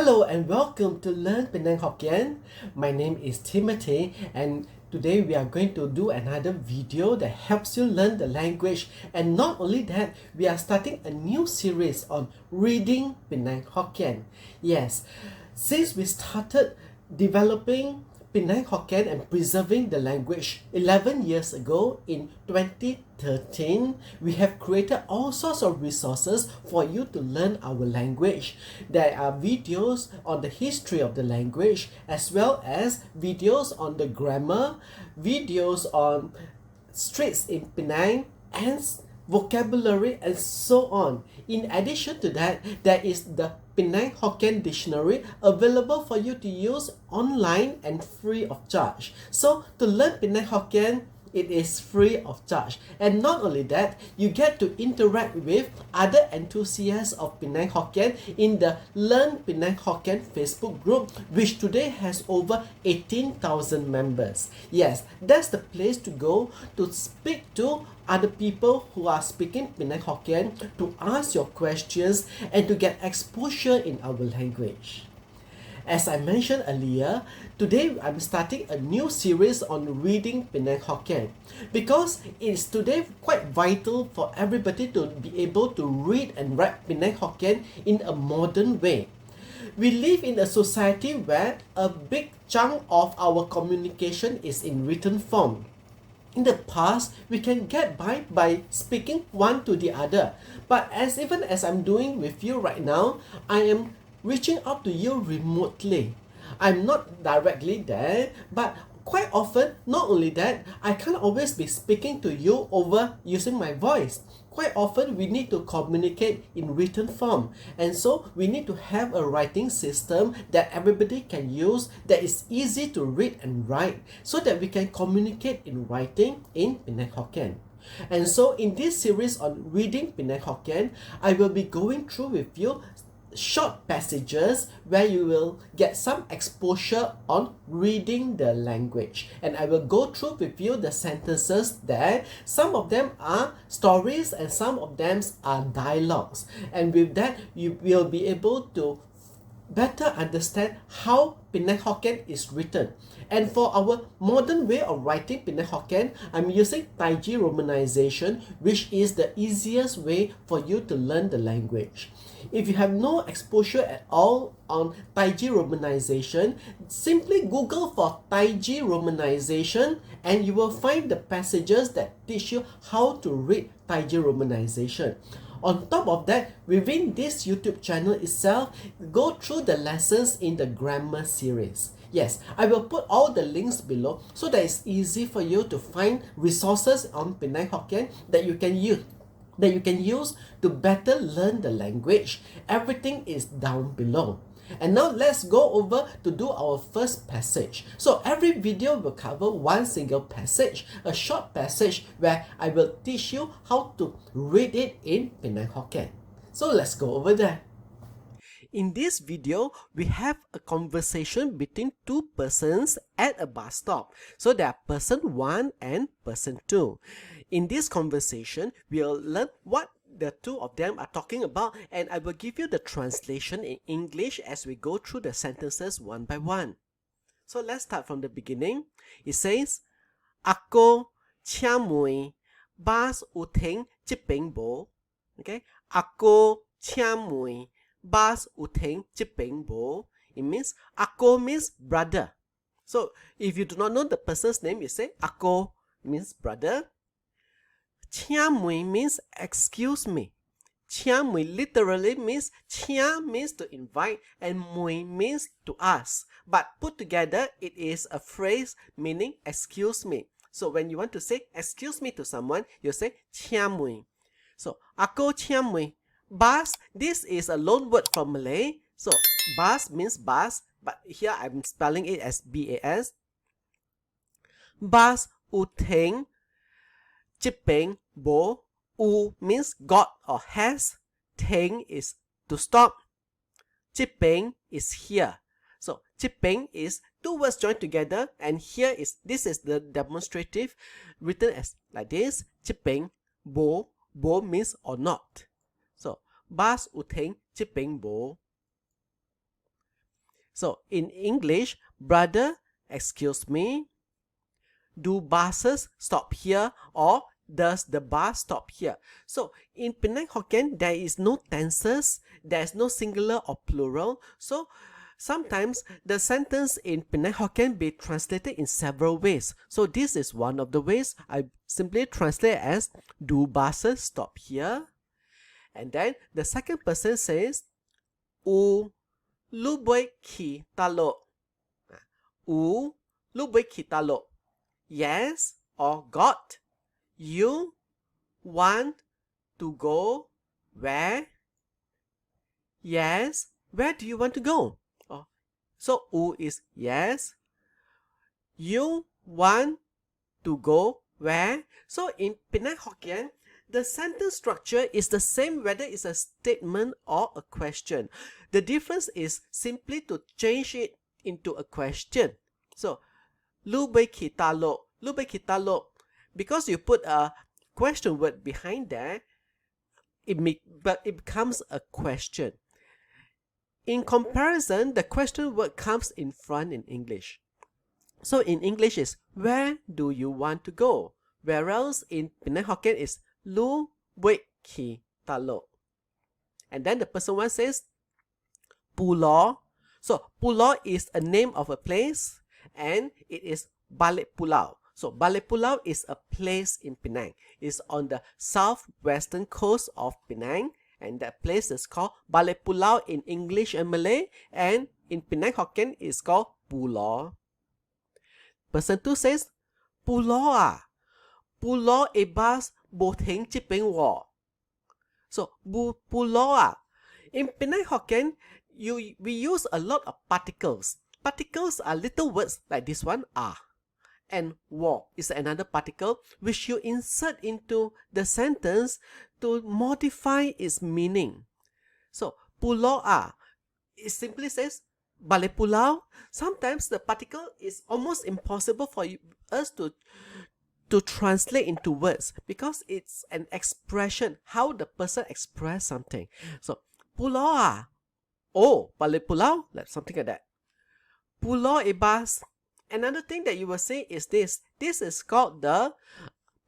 Hello and welcome to Learn Penang Hokkien. My name is Timothy and today we are going to do another video that helps you learn the language. And not only that, we are starting a new series on reading Penang Hokkien. Yes, since we started developing Penang Hokkien and preserving the language 11 years ago in 2013, we have created all sorts of resources for you to learn our language. There are videos on the history of the language as well as videos on the grammar, videos on streets in Penang and vocabulary and so on. In addition to that, there is the Penang Hokkien Dictionary available for you to use online and free of charge. So to learn Penang Hokkien, it is free of charge. And not only that, you get to interact with other enthusiasts of Penang Hokkien in the Learn Penang Hokkien Facebook group, which today has over 18,000 members. Yes, that's the place to go to speak to other people who are speaking Penang Hokkien, to ask your questions and to get exposure in our language. As I mentioned earlier, today I'm starting a new series on reading Penang Hokkien because it's today quite vital for everybody to be able to read and write Penang Hokkien in a modern way. We live in a society where a big chunk of our communication is in written form. In the past, we can get by speaking one to the other. But even as I'm doing with you right now, I am reaching out to you remotely. I'm not directly there, but quite often, not only that, I can't always be speaking to you over using my voice. Quite often, we need to communicate in written form. And so, we need to have a writing system that everybody can use that is easy to read and write so that we can communicate in writing in Penang Hokkien. And so, in this series on reading Penang Hokkien, I will be going through with you short passages where you will get some exposure on reading the language, and I will go through with you the sentences there. Some of them are stories and some of them are dialogues, and with that you will be able to better understand how Penang Hokkien is written. And for our modern way of writing Penang Hokkien, I'm using Taiji Romanisation, which is the easiest way for you to learn the language. If you have no exposure at all on Taiji Romanisation, simply Google for Taiji Romanisation and you will find the passages that teach you how to read Taiji Romanisation. On top of that, within this YouTube channel itself, go through the lessons in the grammar series. Yes, I will put all the links below so that it's easy for you to find resources on Penang Hokkien that you can use to better learn the language. Everything is down below. And now let's go over to do our first passage. So every video will cover one single passage, a short passage where I will teach you how to read it in Penang Hokkien. So let's go over there. In this video, we have a conversation between two persons at a bus stop. So there are person 1 and person 2. In this conversation, we'll learn what the two of them are talking about, and I will give you the translation in English as we go through the sentences one by one. So let's start from the beginning. It says, Ako chiamoy bas uting chipeng bo. Okay, Ako chiamoy bas uting chipeng bo. It means Ako means brother. So if you do not know the person's name, you say Ako means brother. Chia mui means excuse me. Chia mui literally means chia means to invite and mui means to ask. But put together, it is a phrase meaning excuse me. So when you want to say excuse me to someone, you say chia mui. So ako chia mui. Bas, this is a loan word from Malay. So bas means bus, but here I'm spelling it as B-A-S. Bas uteng chipeng bo. U means got or has. Teng is to stop. Chipeng is here. So chipeng is two words joined together, and here is this is the demonstrative written as like this. Chipeng bo. Bo means or not. So bas uteng chipeng bo. So in English, brother, excuse me, do buses stop here, or does the bus stop here? So in Penang Hokkien, there is no tenses, there is no singular or plural. So sometimes the sentence in Penang Hokkien be translated in several ways. So this is one of the ways. I simply translate as do buses stop here? And then the second person says U lu boleh ki Ta-lo. U lu boleh ki Ta-lo. Yes or got. You want to go where? Yes. Where do you want to go? Oh. So U is yes. You want to go where? So in Penang Hokkien, the sentence structure is the same whether it's a statement or a question. The difference is simply to change it into a question. So, lu boleh ki Ta-lo. Lu boleh ki Ta-lo. Because you put a question word behind there, but it becomes a question. In comparison, the question word comes in front in English. So in English is where do you want to go? Whereas in Penang Hokkien is lu boleh ki Ta-lo. And then the person one says Pulau. So Pulau is a name of a place and it is Balik Pulau. So Balik Pulau is a place in Penang. It's on the southwestern coast of Penang, and that place is called Balik Pulau in English and Malay, and in Penang Hokkien it's called Pulau. Person 2 says Pulau ah. Pulau ebas botheng chipeng wo. So Pulau ah. In Penang Hokkien, we use a lot of particles. Particles are little words like this one ah. And wo is another particle which you insert into the sentence to modify its meaning. So Pulau ah, it simply says Balik Pulau. Sometimes the particle is almost impossible for us to translate into words because it's an expression, how the person express something. So Pulau ah, oh Balik Pulau, like something like that. Pulau ebas. Another thing that you will say is this. This is called the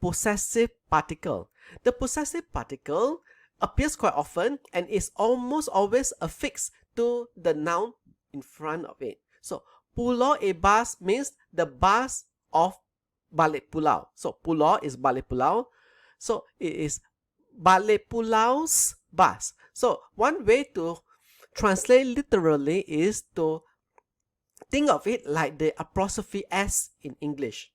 possessive particle. The possessive particle appears quite often and is almost always affixed to the noun in front of it. So Pulau ebas means the bus of Balik Pulau. So Pulau is Balik Pulau. So it is Balik Pulau's bus. So one way to translate literally is to think of it like the apostrophe S in English.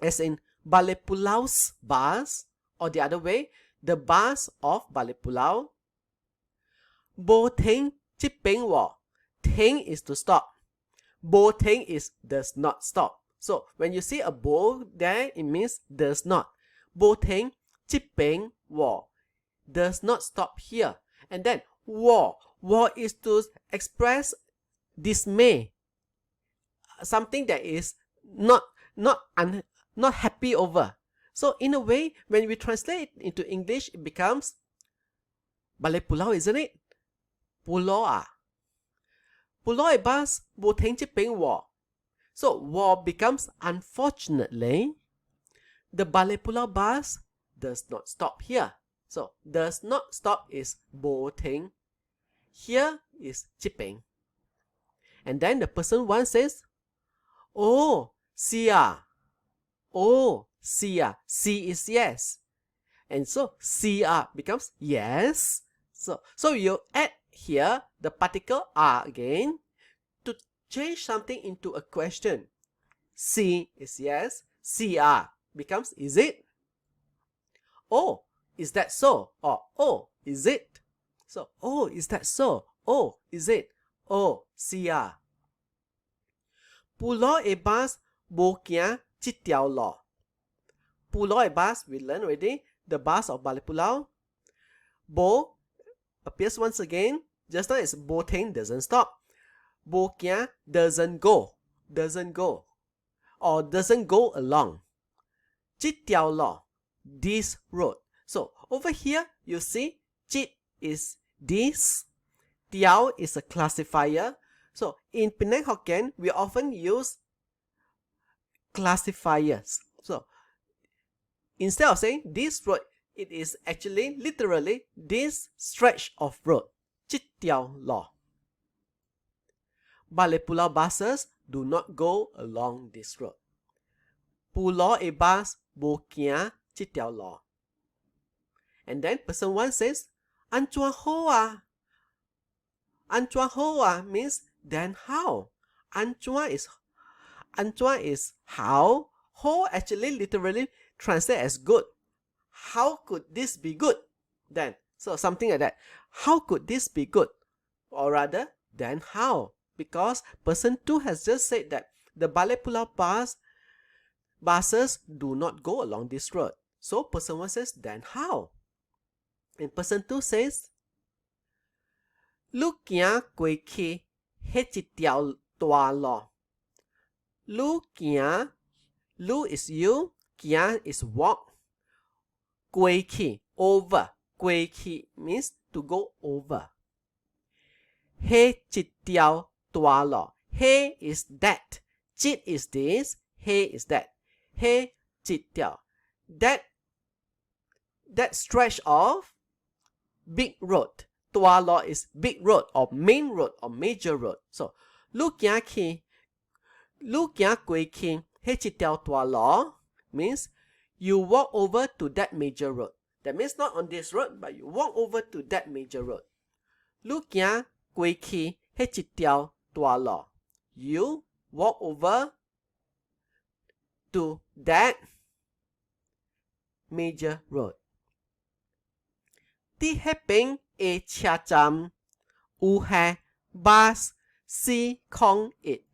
As in Balik Pulau's bus, or the other way, the bus of Balik Pulau. Bo theng chipeng wo. Theng is to stop. Bo theng is does not stop. So when you see a bo there, it means does not. Bo theng chipeng wo. Does not stop here. And then wo. Wo is to express dismay. Something that is not happy over. So in a way, when we translate it into English, it becomes Balik Pulau, isn't it? Pulau ah. Pulau ebas botheng chipeng wo. So wo becomes, unfortunately, the Balik Pulau bus does not stop here. So does not stop is botheng. Here is chipeng. And then the person one says, oh, sia. Oh, sia. Si is yes. And so sia becomes yes. So you add here the particle are again to change something into a question. Si is yes. Sia becomes is it? Oh, is that so? Or oh, is it? So oh, is that so? Oh, is it? Oh, sia. Pulau ebas bo kia chitiao lo. Pulau ebas, we learned already, the bus of Balik Pulau. Bo appears once again. Just now it's bo theng doesn't stop. Bo kia doesn't go. Doesn't go. Or doesn't go along. Chitiao lo. This road. So over here you see chit is this. Tiao is a classifier. So in Penang Hokkien, we often use classifiers. So instead of saying this road, it is actually literally this stretch of road. Chit tiao lo. Balik Pulau buses do not go along this road. Pulau e bus bo kia chit tiao lo. And then person 1 says, An chuan ho ah. An chuan ho ah means then how? An chuan is how. Ho actually literally translate as good. How could this be good? Then, so something like that. How could this be good? Or rather, then how? Because person 2 has just said that the Balik Pulau buses do not go along this road. So person 1 says, then how? And person 2 says, Lu kia quay ki he chi tiao tua lo. Lu kia, lu is you, kia is walk. Quay ki, over. Quay ki means to go over. He chi tiao tua lo. He is that. Chit is this. He is that. He chi tiao. That stretch of big road. Tua lo is big road or main road or major road. So, lu kia quay ki he chi tiao tua lo means you walk over to that major road. That means not on this road, but you walk over to that major road. Lu kia quay ki he chi tiao tua lo. You walk over to that major road. Ti he ping e cha cham u he bus si kong it.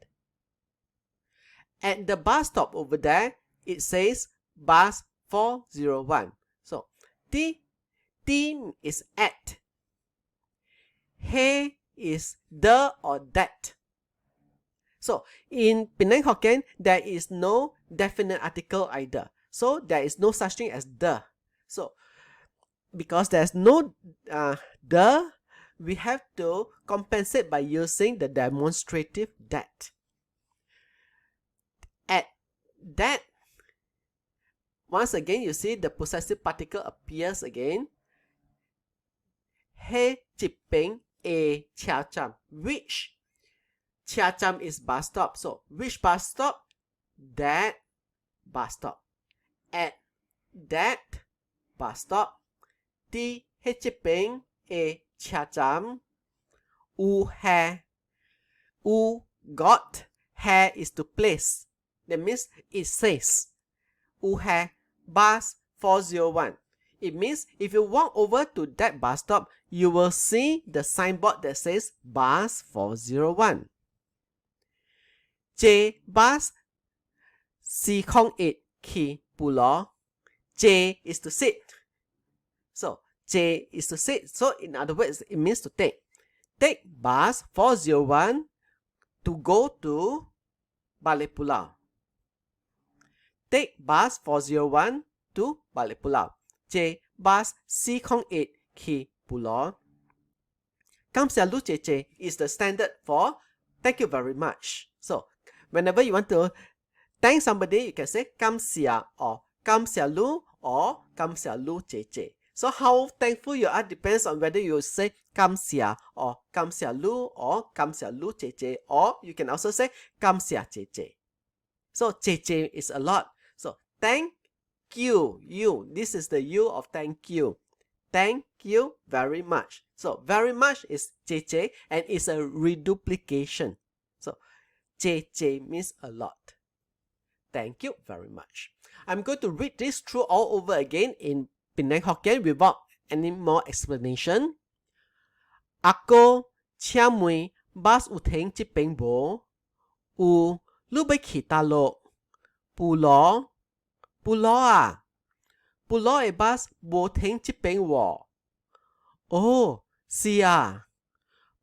At the bus stop over there, it says bus 401. So, ti is at. He is the or that. So, in Penang Hokkien, there is no definite article either. So, there is no such thing as the. So, because there's no the, we have to compensate by using the demonstrative that. At that, once again, you see the possessive particle appears again. He chipping a chia cham. Which chia cham is bus stop. So, which bus stop? That bus stop. At that bus stop. Ti he chipping a chia cham. U he. U got. He is to place. That means it says U he bus 401. It means if you walk over to that bus stop, you will see the signboard that says bus 401. J bus si kong it ki Pulau. J is to sit. So J is to sit. So in other words, it means to take. Take bus 401 to go to Balik Pulau. Take bus 401 to Balik Pulau. J bus si kong it ki Pulau. Kam sia lu che is the standard for thank you very much. So whenever you want to thank somebody, you can say kam sia or kam sia lu or kam sia lu che. So how thankful you are depends on whether you say kam sia or kam sia lu or kam sia lu che, or you can also say kam sia che. So che is a lot. So thank you, you. This is the you of thank you. Thank you very much. So very much is che and it's a reduplication. So che means a lot. Thank you very much. I'm going to read this through all over again in Penang Hokkien without any more explanation. Ako chia mui bus u theng chi peng bo. U lu bai ki Tai-lo. Pulau à. Pulau e bus bo theng chi peng wo. Oh, si à.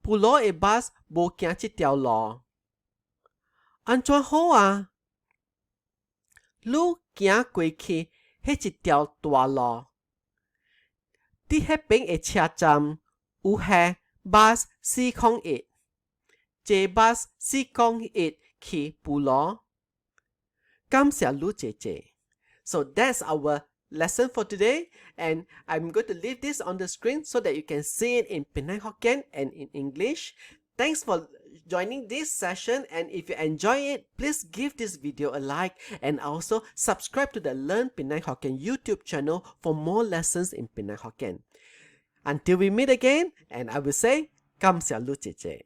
Pulau e bus bo kia chi tiao lo. An chuan ho à. Lu kia quay ki he chi tiao tua lo. Ti he peng e chia cham u he bus si kong it. Chế bus si kong it ki Pulau. Cảm ơn lu chế chế. So that's our lesson for today, and I'm going to leave this on the screen so that you can see it in Penang Hokkien and in English. Thanks for joining this session, and if you enjoy it, please give this video a like and also subscribe to the Learn Penang Hokkien YouTube channel for more lessons in Penang Hokkien. Until we meet again, and I will say, Cảm ơn lu chế chế.